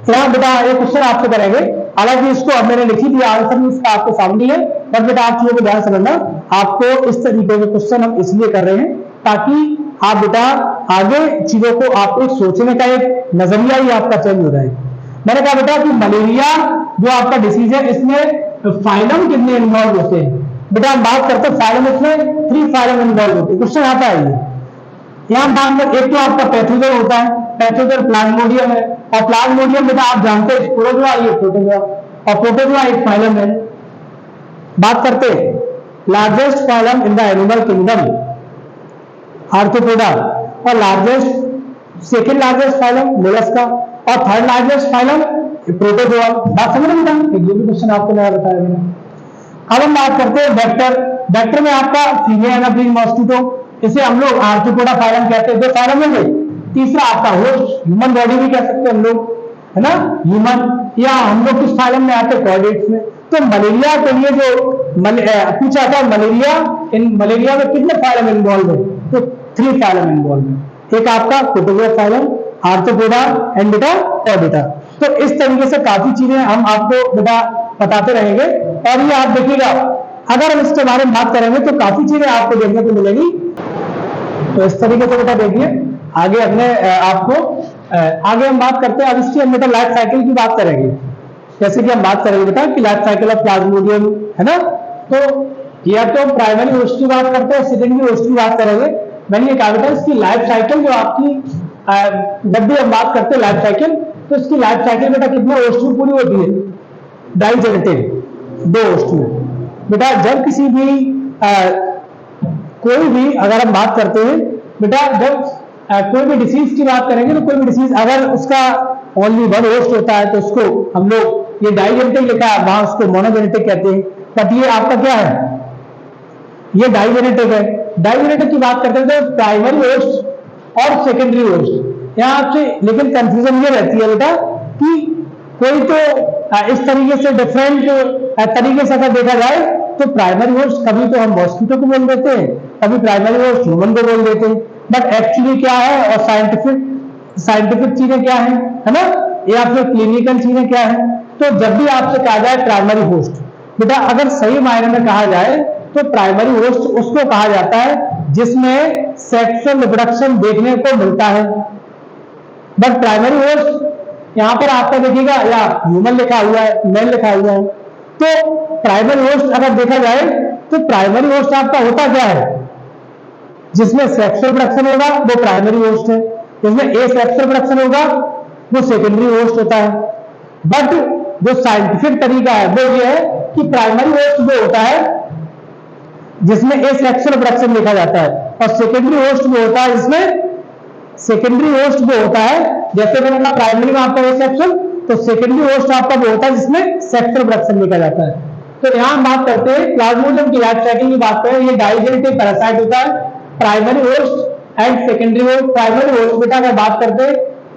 यहाँ बेटा एक क्वेश्चन आपसे करेंगे, हालांकि इसको अब मैंने लिखी थी, आंसर इसका आपके सामने है, पर बेटा आप चीजों को ध्यान समझना। आपको इस तरीके के क्वेश्चन हम इसलिए कर रहे हैं ताकि आप बेटा आगे चीजों को आपको एक सोचने का एक नजरिया ही आपका चेंज हो जाए। मैंने कहा बेटा कि मलेरिया जो आपका डिसीज है इसमें फाइलम कितने इन्वॉल्व होते हैं, बेटा हम बात करते हैं फाइलम, इसमें 3 फाइलम इन्वॉल्व होते हैं। क्वेश्चन आता है ये यहाँ बात में, एक तो आपका पैथोजन होता है, पैथोजन प्लाज्मोडियम है, और प्लाज्मोडियम बेटा आप जानते हैं स्पोरोजोआ, ये प्रोटोजोआ, और प्रोटोजोआ एक फाइलम है। बात करते हैं largest phylum in the animal kingdom Arthropoda, और largest second largest phylum Mollusca, और थर्ड लार्जेस्ट फाइलम प्रोटोजोआ। बात समझ रहे हैं? ये भी क्वेश्चन आपको नया बताया मैंने। अब हम बात करते हैं वेक्टर। वेक्टर में आपका फीमेल एनाप्लीज मॉस्किटो, इसे हम लोग आर्थ्रोपोडा फाइलम कहते हैं, 2 फाइलम हो गए। तीसरा आपका होस्ट, ह्यूमन बॉडी भी कह सकते हैं हम लोग। है ना, ह्यूमन, या हम लोग किस फाइलम में आते हैं, कॉर्डेट्स में। तो मलेरिया के लिए जो पूछा था, मलेरिया में कितने फाइलम इन्वॉल्व है, तो 3 फाइलम इन्वॉल्व है। एक आपका फोटोग्राफ फाइलम, आर्थ्रोपोडा एंड बेटा कॉर्डेटा। तो इस तरीके से काफी चीजें हम आपको बेटा बताते रहेंगे। और ये आप देखिएगा, अगर हम इसके बारे में बात करेंगे तो काफी चीजें आपको देखने को मिलेगी। तो इस तरीके से बेटा देखिए, आगे अपने आपको आगे हम बात करते हैं। अब इसकी हम बेटा लाइफ साइकिल की बात करेंगे। जैसे कि हम बात करेंगे बेटा कि लाइफ साइकिल ऑफ प्लाज्मोडियम, है ना। तो या तो प्राइमरी होस्ट की बात करते हैं, सेकेंडरी होस्ट की बात करेंगे। मैंने ये कहा बेटा इसकी लाइफ साइकिल जो आपकी, जब भी हम बात करते हैं लाइफ साइकिल, तो इसकी लाइफ साइकिल बेटा कितने होस्ट में पूरी होती है, डाइजेनेटिव 2 होस्ट में। बेटा जब किसी भी कोई भी अगर हम बात करते हैं बेटा, जब कोई भी डिसीज की बात करेंगे तो कोई भी डिसीज अगर उसका ओनली 1 होस्ट होता है तो उसको हम लोग, ये डाइजेनेटिक लिखा है वहां, उसको मोनोजेनेटिक कहते हैं। बट ये आपका क्या है, ये डाइजेनेटिक है। डाइजेनेटिक की बात करते हैं तो प्राइमरी होस्ट और सेकेंडरी होस्ट, यहाँ आपसे लेकिन कंफ्यूजन ये रहती है बेटा कि कोई तो इस तरीके से डिफरेंट तरीके से अगर देखा जाए तो प्राइमरी होस्ट कभी तो हम मॉस्किटो को बोल देते हैं, कभी प्राइमरी होस्ट ह्यूमन को बोल देते हैं। बट एक्चुअली क्या है और साइंटिफिक चीजें क्या है ना, या फिर क्लिनिकल चीजें क्या है। तो जब भी आपसे कहा जाए प्राइमरी होस्ट, बेटा अगर सही मायने में कहा जाए तो प्राइमरी होस्ट उसको कहा जाता है जिसमें सेक्सुअल रिप्रोडक्शन देखने को मिलता है। बट प्राइमरी होस्ट यहां पर आपका देखिएगा या ह्यूमन लिखा हुआ है, मेल लिखा हुआ है। तो प्राइमरी होस्ट अगर देखा जाए तो प्राइमरी होस्ट आपका होता क्या है, जिसमें सेक्सुअल रिप्रोडक्शन होगा वो प्राइमरी होस्ट है, जिसमें एसेक्सुअल रिप्रोडक्शन होगा वो सेकेंडरी होस्ट होता है। बट जो साइंटिफिक तरीका है वो ये है कि प्राइमरी होस्ट वो होता है जिसमें एसेक्सुअल रिप्रोडक्शन देखा जाता है, और सेकेंडरी होस्ट वो होता है जिसमें सेकेंडरी होस्ट वो होता है, जैसे मैंने कहा प्राइमरी में आपका एसेक्सुअल, तो सेकेंडरी होस्ट आपका वो होता है जिसमें सेक्सुअल रिप्रोडक्शन देखा जाता है। तो यहां बात करते हैं प्लाज्मोडियम की लाइफ साइकिल की बात करें, ये डाइजेनेटिक पैरासाइट होता है, primary host and secondary host. Primary host बेटा अगर बात करते हैं,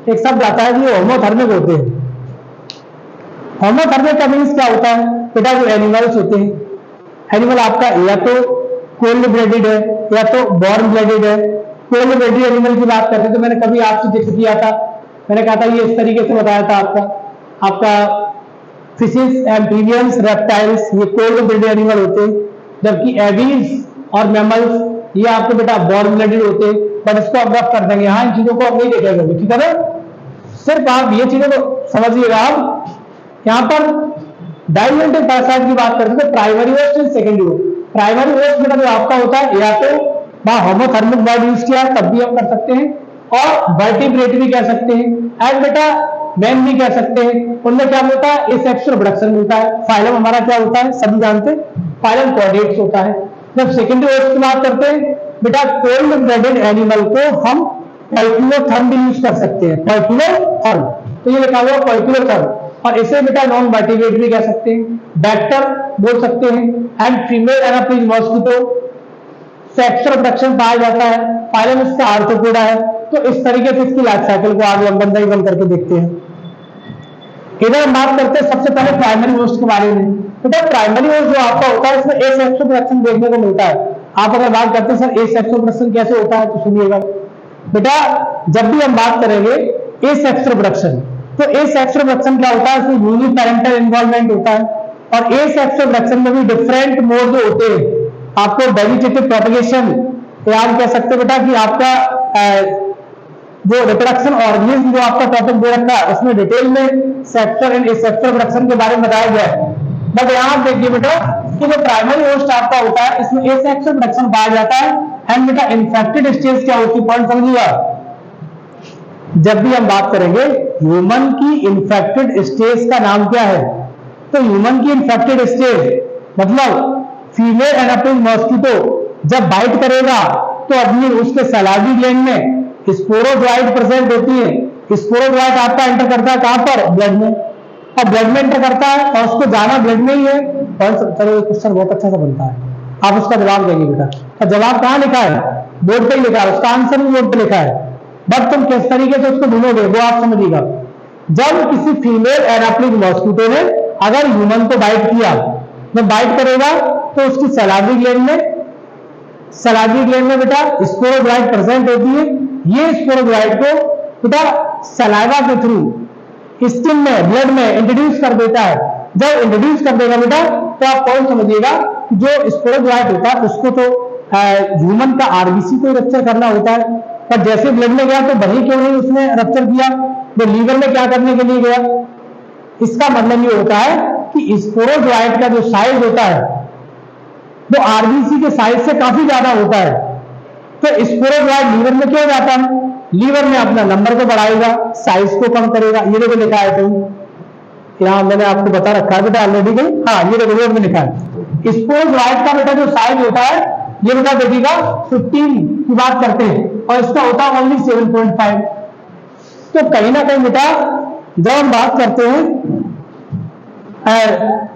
एक शब्द आता है कि होमोथर्मिक होते हैं। होमोथर्मिक का मीन्स क्या होता है बेटा, जो एनिमल्स होते हैं, एनिमल आपका या तो कोल्ड ब्लडेड है या तो वार्म ब्लडेड है। कोल्ड ब्लडेड एनिमल की बात करते हैं तो मैंने कभी आपसे जिक्र किया था, मैंने कहा था ये इस तरीके से बताया था आपका फिशेस, एम्फीबियंस, रेप्टाइल्स, ये कोल्ड ब्लडेड एनिमल होते हैं। जबकि एबीज और मैमल्स ये आपके बेटा वार्म ब्लडेड होते हैं। बट इसको अब रफ कर देंगे, यहाँ इन चीजों को अब नहीं देखेंगे, ठीक है ना। सिर्फ आप ये चीजें तो समझिएगा। आप यहाँ पर डाइजेनेटिक पैरासाइट की बात करते हैं तो primary host and secondary host. Primary host बेटा जो आपका होता है या तो वहां होमोथर्मिक वर्ड यूज किया है तब भी हम कर सकते हैं, और वर्टिब्रेट भी कह सकते हैं, एंड बेटा मैन भी कह सकते हैं। उनमें क्या मिलता है, एसेक्सुअल रिप्रोडक्शन मिलता है। फाइलम हमारा क्या होता है सभी जानते हैं, फाइलम कॉर्डेट्स होता है। जब सेकेंडरी होस्ट की बात करते हैं बेटा, कोल्ड ब्लडेड एनिमल को हम पॉइक्यूलोथर्म भी यूज कर सकते हैं, पॉइक्यूलोथर्म। तो ये लिखा हुआ पॉइक्यूलोथर्म, और इसे बेटा नॉन वर्टिब्रेट भी कह सकते हैं, बैक्टर बोल सकते हैं। And female anopheles mosquito, sexual reproduction पाया जाता है, फाइलम इसका आर्थ्रोपोडा है। तो इस तरीके से इसकी लाइफ साइकिल को आगे हम बंदा बन करके देखते हैं। इधर हम बात करते हैं सबसे पहले प्राइमरी होस्ट के बारे में। तो प्राइमरी होस्ट जो आपका होता है इसमें एसेक्सुअल रिप्रोडक्शन देखने को मिलता है। आप अगर बात करते हैं सर एसेक्सुअल रिप्रोडक्शन कैसे होता है, तो सुनिएगा बेटा, जब भी हम बात करेंगे एसेक्सुअल रिप्रोडक्शन, तो एसेक्सुअल रिप्रोडक्शन क्या होता है, इसमें यूनिपेरेंटल इन्वॉल्वमेंट होता है। और एसेक्सुअल रिप्रोडक्शन में भी डिफरेंट मोड जो होते हैं, आपको वेजिटेटिव प्रोपगेशन, या हम कह सकते हैं बेटा कि आपका जो रिप्रोडक्शन ऑर्गेनिज्म जो आपका टॉपिक दे रखा है उसमें डिटेल में सेक्सुअल एंड एसेक्सुअल रिप्रोडक्शन के बारे में बताया गया है। बट यहाँ आप देखिए बेटा कि जो प्राइमरी होस्ट आपका होता है इसमें एसेक्सुअल रिप्रोडक्शन पाया जाता है। एंड बेटा इन्फेक्टेड स्टेज क्या होती है, पॉइंट समझिएगा। जब भी हम बात करेंगे ह्यूमन की इन्फेक्टेड स्टेज का नाम क्या है, तो ह्यूमन की इन्फेक्टेड स्टेज मतलब फीमेल एनाफिज मॉस्किटो जब बाइट करेगा तो अपनी उसके सलाइवरी ग्लैंड में स्पोरोजोइट प्रेजेंट होती है। स्पोरोजोइट आपका एंटर करता है कहां पर, ब्लड में, और ब्लड में एंटर करता है और उसको जाना ब्लड में ही है। चलो क्वेश्चन बहुत अच्छा सा बनता है, आप उसका जवाब देंगे बेटा। और जवाब कहां लिखा है, बोर्ड पे लिखा है, उसका आंसर भी बोर्ड पे लिखा है। बट तुम किस तरीके से उसको ढूंढोगे वो आप समझिएगा। जब किसी फीमेल एनाप्लिक मॉस्किटो ने अगर ह्यूमन को बाइट किया, जब बाइट करेगा तो उसकी सलाइवरी ग्लैंड में बेटा स्पोरोग्लाइड प्रेजेंट होती है। ये स्पोरोग्लाइड को बेटा सलाइवा के थ्रू स्किन में, ब्लड में इंट्रोड्यूस कर देता है। जब इंट्रोड्यूस कर देगा बेटा तो आप कौन समझिएगा, जो स्पोरोग्लाइड होता है उसको तो ह्यूमन का आरबीसी को रप्चर करना होता है, पर जैसे ब्लड में गया तो वही क्यों नहीं उसने रप्चर किया, वो लीवर में क्या करने के लिए गया। इसका मतलब ये होता है कि स्पोरोग्लाइड का जो साइज होता है वो आरबीसी के साइज से काफी ज्यादा होता है। तो स्पोरोग्लाइड लीवर में क्यों जाता है, लीवर में अपना नंबर को बढ़ाएगा, साइज को कम करेगा। ये देखो लिखा है कहीं, यहाँ मैंने आपको बता रखा है बेटा ऑलरेडी कहीं, हाँ ये देखो बोर्ड में लिखा है। स्पोरोग्लाइड का बेटा जो साइज होता है ये बेटा देखिएगा 15 की बात करते हैं और इसका होता है ओनली 7.5। तो कहीं ना कहीं बेटा जब हम बात करते हैं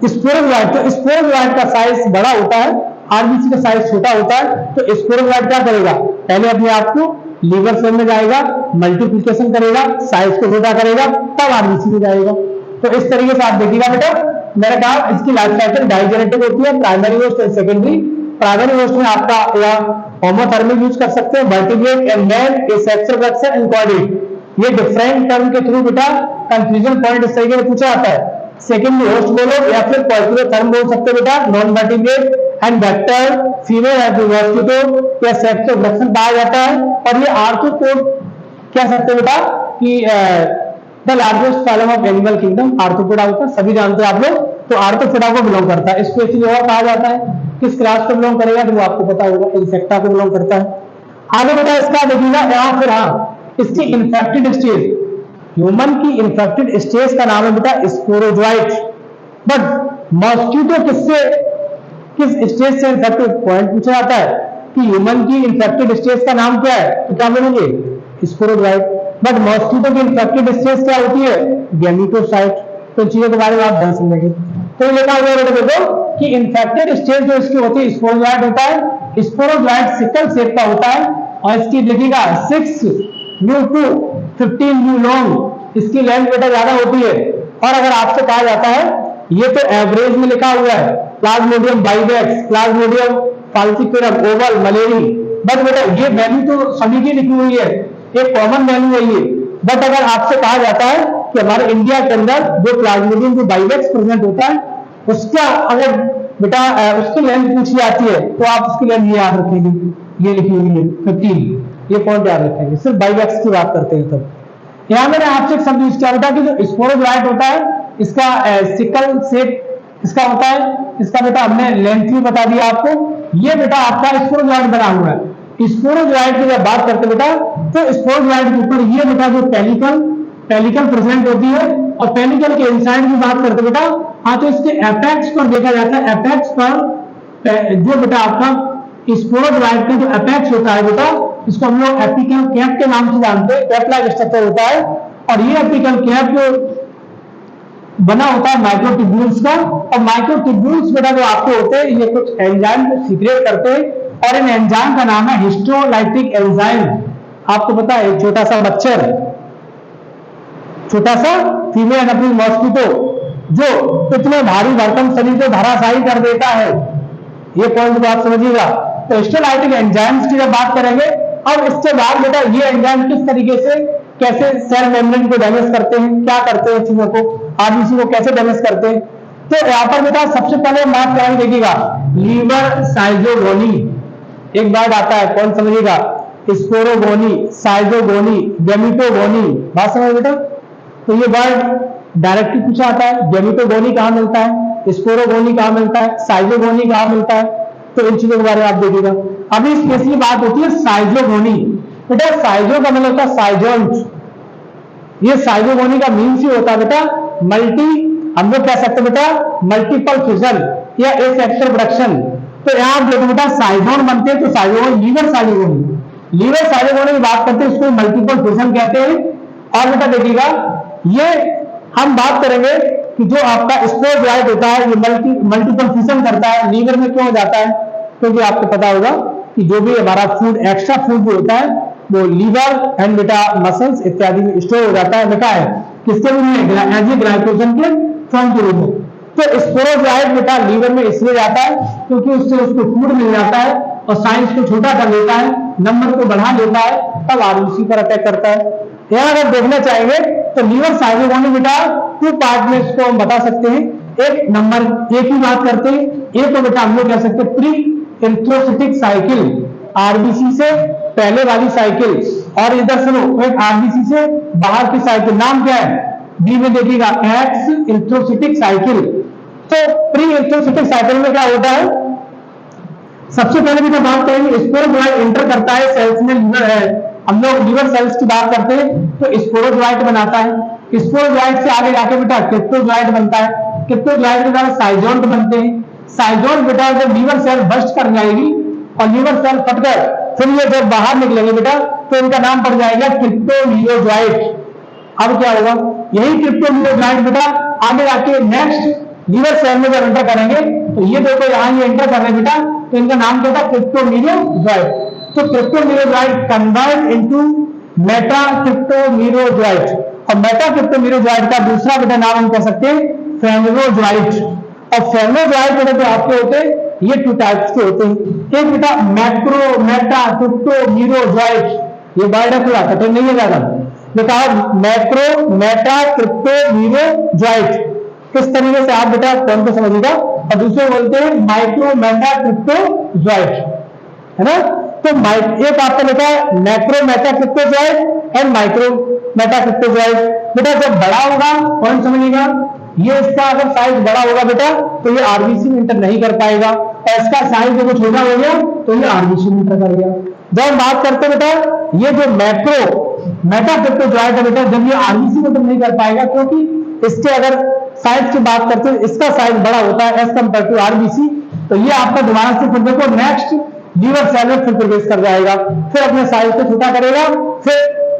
स्पोरोग्लाइड, तो स्पोरोग्लाइड का साइज बड़ा होता है, आरबीसी का साइज छोटा होता है। तो स्पोरोग्लाइड क्या करेगा, पहले अपने आप को लीवर सेल में जाएगा, मल्टीप्लिकेशन करेगा, साइज को छोटा करेगा, तब आरबीसी में जाएगा। तो इस तरीके से आप देखिएगा बेटा, मैंने कहा इसकी लाइफ साइकिल डाइजेनेटिक होती है, प्राइमरी होस्ट और सेकेंडरी। प्राइमरी होस्ट में आपका या होमोथर्मिक यूज कर सकते हैं, vertebrate and man, asexual reduction and chordate. ये डिफरेंट टर्म के थ्रू बेटा कंफ्यूजन पॉइंट इस तरीके से पूछा जाता है। सेकेंडरी होस्ट बोलो या फिर कॉर्पोरेट टर्म बोल सकते हैं बेटा, non vertebrate and vector, female mosquito या सेक्सुअल रिडक्शन पाया जाता है। और ये आर्थ्रोपोड कह सकते हैं बेटा कि the largest phylum of animal kingdom arthropoda होता है, सभी जानते हैं आप लोग। तो आर्थ्रोपोडा को बिलोंग करता है। इसको एक और कहा जाता है, किस क्लास को बिलोंग करेगा तो वो आपको पता होगा, इंसेक्टा को बिलोंग करता है। आगे बेटा इसका देखिएगा यहाँ फिर, हाँ इसकी इन्फेक्टेड स्टेज, ह्यूमन की इन्फेक्टेड स्टेज का नाम है बेटा स्पोरोजोइट। बट मॉस्किटो किस स्टेज से इन्फेक्टेड, पॉइंट पूछा जाता है कि ह्यूमन की इन्फेक्टेड स्टेज का नाम क्या है, तो क्या बोलेंगे स्पोरोजोइट। बट मॉस्किटो की इन्फेक्टेड स्टेज क्या होती है, गैमेटोसाइट। तो चीजों के बारे में आप ध्यान समझेंगे। तो लिखा हुआ है देखो कि इन्फेक्टेड स्टेज जो इसकी होती है स्पोरोजोइट होता है। स्पोरोजोइट सिकल शेप का होता है और इसकी देखिएगा 6 न्यू टू 15 न्यू लॉन्ग, इसकी लेंथ बेटा ज्यादा होती है। और अगर आपसे कहा जाता है, ये तो एवरेज में लिखा हुआ है, Plasmodium vivax, Plasmodium falciparum, ovale, malariae, but बेटा ये वैल्यू तो सभी की लिखी हुई है, एक कॉमन वैल्यू है ये। बट अगर आपसे कहा जाता है कि हमारे इंडिया के अंदर जो प्लाज्मोडियम जो बाइवेक्स प्रेजेंट होता है उसका अगर बेटा उसकी लेंथ पूछी जाती है तो आप उसकी लेंथ ये याद रखेंगे, ये लिखी हुई है 15, ये पॉइंट याद रखेंगे। सिर्फ बाइवेक्स की बात करते हैं तब। यहाँ मैंने आपसे एक शब्द यूज किया बेटा कि जो स्पोरोग्लाइड होता है इसका सिकल शेप इसका होता है, इसका बेटा हमने लेंथ भी बता दिया आपको। ये बेटा आपका स्पोरोग्लाइड बना हुआ है। स्पोरोग्लाइड की जब बात करते बेटा तो स्पोरोग्लाइड के ऊपर ये बेटा जो पेलिकल प्रेजेंट होती है, और पेलिकल के इनसाइड की बात करते बेटा, हाँ तो इसके एपेक्स पर देखा जाता है, एपेक्स पर जो बेटा आपका स्पोरोग्लाइड का जो एपेक्स होता है बेटा, इसको हम लोग एपिकल कैप के नाम से जानते हैं, कैप लाइक स्ट्रक्चर होता है। और ये एपिकल कैप जो बना होता है माइक्रोट्यूब्यूल्स का, और माइक्रोट्यूब्यूल्स बेटा जो आपके होते हैं ये कुछ एंजाइम को सीक्रेट करते हैं, और इन एंजाइम का नाम है हिस्टोलाइटिक एंजाइम। आपको पता है छोटा सा मच्छर, छोटा सा फीमेल एनाप्लिक मॉस्किटो जो इतने भारी भरकम शरीर को धराशायी कर देता है, ये पॉइंट को आप समझिएगा। तो हिस्टोलाइटिक एंजाइम्स की जब बात करेंगे, अब इसके बाद बेटा ये एंजाइम किस तरीके से कैसे सेल मेम्ब्रेन को डैमेज करते हैं, क्या करते हैं चीजों को, आरबीसी को कैसे डैमेज करते हैं। तो यहाँ पर बेटा सबसे पहले बात करेंगे, देखिएगा लीवर साइजोगोनी, एक वर्ड आता है, कौन समझिएगा, स्पोरोगोनी, साइजोगोनी, गैमेटोगोनी, बात समझ बेटा। तो ये वर्ड डायरेक्टली पूछा आता है, गैमेटोगोनी कहाँ मिलता है, स्पोरोगोनी कहाँ मिलता है, साइजोगोनी कहाँ मिलता है। तो इन चीजों के बारे में आप देखिएगा। अभी स्पेशली बात होती है साइजोगोनी। बेटा साइजो का मतलब होता है साइजोन्ट, ये साइजोगोनी का मीन्स ही होता है बेटा मल्टी, हम लोग कह सकते हैं बेटा मल्टीपल फ्यूजन या एसेक्सुअल रिडक्शन। तो यहाँ आप देखो बेटा साइजोन बनते हैं, तो साइजोगोनी, लीवर साइजोगोनी, लीवर साइजोगोनी की बात करते हैं, इसको मल्टीपल फ्यूजन कहते हैं। और बेटा देखिएगा ये हम बात करेंगे कि जो आपका स्पोरोग्लाइड होता है ये मल्टीपल फ्यूजन करता है। लीवर में क्यों हो जाता है, क्योंकि आपको पता होगा कि जो भी हमारा फूड, एक्स्ट्रा फूड जो होता है वो लीवर एंड बेटा मसल्स इत्यादि में स्टोर हो जाता है। बेटा है किसके रूप में, एज ए ग्लाइकोजन के फॉर्म के रूप में। तो स्पोरोजोइट बेटा लीवर में इसलिए जाता है क्योंकि उससे उसको फूड मिल जाता है और साइज को छोटा कर लेता है, नंबर को बढ़ा लेता है, तब आरबीसी पर अटैक करता है। यहां अगर देखना चाहेंगे तो लीवर साइजोगोनी बेटा 2 पार्ट में इसको हम बता सकते हैं। एक नंबर एक की बात करते हैं, एक तो बेटा हम लोग कह सकते हैं प्री एरिथ्रोसाइटिक साइकिल, आरबीसी से पहले वाली साइकिल, और इधर सुनो एक आरबीसी से बाहर की साइकिल, नाम क्या है, बी में देखिएगा एक्स एरिथ्रोसाइटिक साइकिल। तो प्री एरिथ्रोसाइटिक साइकिल में क्या होता है, सबसे पहले भी मैं बात करेंगे स्पोरोजोइट एंटर करता है सेल्स में, लीवर है, हम लोग लीवर सेल्स की बात करते हैं तो स्पोरोजोइट बनाता है। स्पोरोजोइट से आगे जाके बेटा क्रिप्टोजोइट बनता है, क्रिप्टोजोइट के द्वारा साइजोन्ट बनते हैं। साइजोन्ट बेटा जब लीवर सेल बस्ट कर जाएगी और लीवर सेल फटकर फिर ये जब बाहर निकलेंगे बेटा तो इनका नाम पड़ जाएगा क्रिप्टोमियोजोइट। अब क्या होगा, यही क्रिप्टोमियोजोइट बेटा आगे जाके नेक्स्ट लीवर सेल में जब एंटर करेंगे तो ये देखो यहाँ ये एंटर कर रहे हैं बेटा, तो इनका नाम क्या था, क्रिप्टोमियोजोइट। तो क्रिप्टोमियोजोइट कन्वर्ट इनटू मेटाक्रिप्टोमियोजोइट, और मेटाक्रिप्टोमियोजोइट का दूसरा बेटा नाम हम कह सकते हैं फेमोजोइट। और फेमोजोइट बेटा जो आपके होते हैं ये 2 टाइप्स के होते हैं, एक बेटा मैक्रो मेटाक्रिप्टोमियोजोइट, ये वर्ड है खुला कठिन नहीं है ज्यादा, बेटा मैक्रो मेटाक्रिप्टोमियोजोइट किस तरीके से आप बेटा कौन को समझिएगा, और दूसरे बोलते हैं माइक्रो मेटाक्रिप्टोजोइट, है ना। तो एक आपका बेटा मैक्रो मेटाक्रिप्टोजोइट एंड माइक्रो मेटाक्रिप्टोजोइट। बेटा जब बड़ा होगा कौन समझिएगा, ये इसका अगर साइज बड़ा होगा बेटा तो ये आरबीसी में इंटर नहीं कर पाएगा, और इसका साइज जब छोटा हो गया तो ये आरबीसी में इंटर कर गया। जब हम बात करते हैं बेटा ये जो मैक्रो मेटाक्रिप्टोजोइट है बेटा, जब ये आरबीसी में इंटर नहीं कर पाएगा क्योंकि इसके अगर साइज की बात करते हैं इसका साइज बड़ा होता है एज कंपेयर टू आरबीसी, तो ये आपका दोबारा से फिर देखो नेक्स्ट लीवर सेल में फिर प्रवेश कर जाएगा, फिर अपने साइज को छोटा करेगा, फिर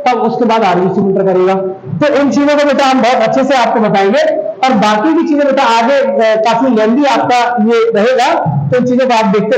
तब उसके बाद आरबीसी में इंटर करेगा। तो इन चीजों को बेटा हम बहुत अच्छे से आपको बताएंगे, और बाकी की चीजें बेटा आगे काफी लेंदी आपका ये रहेगा, तो इन चीजों को आप देखते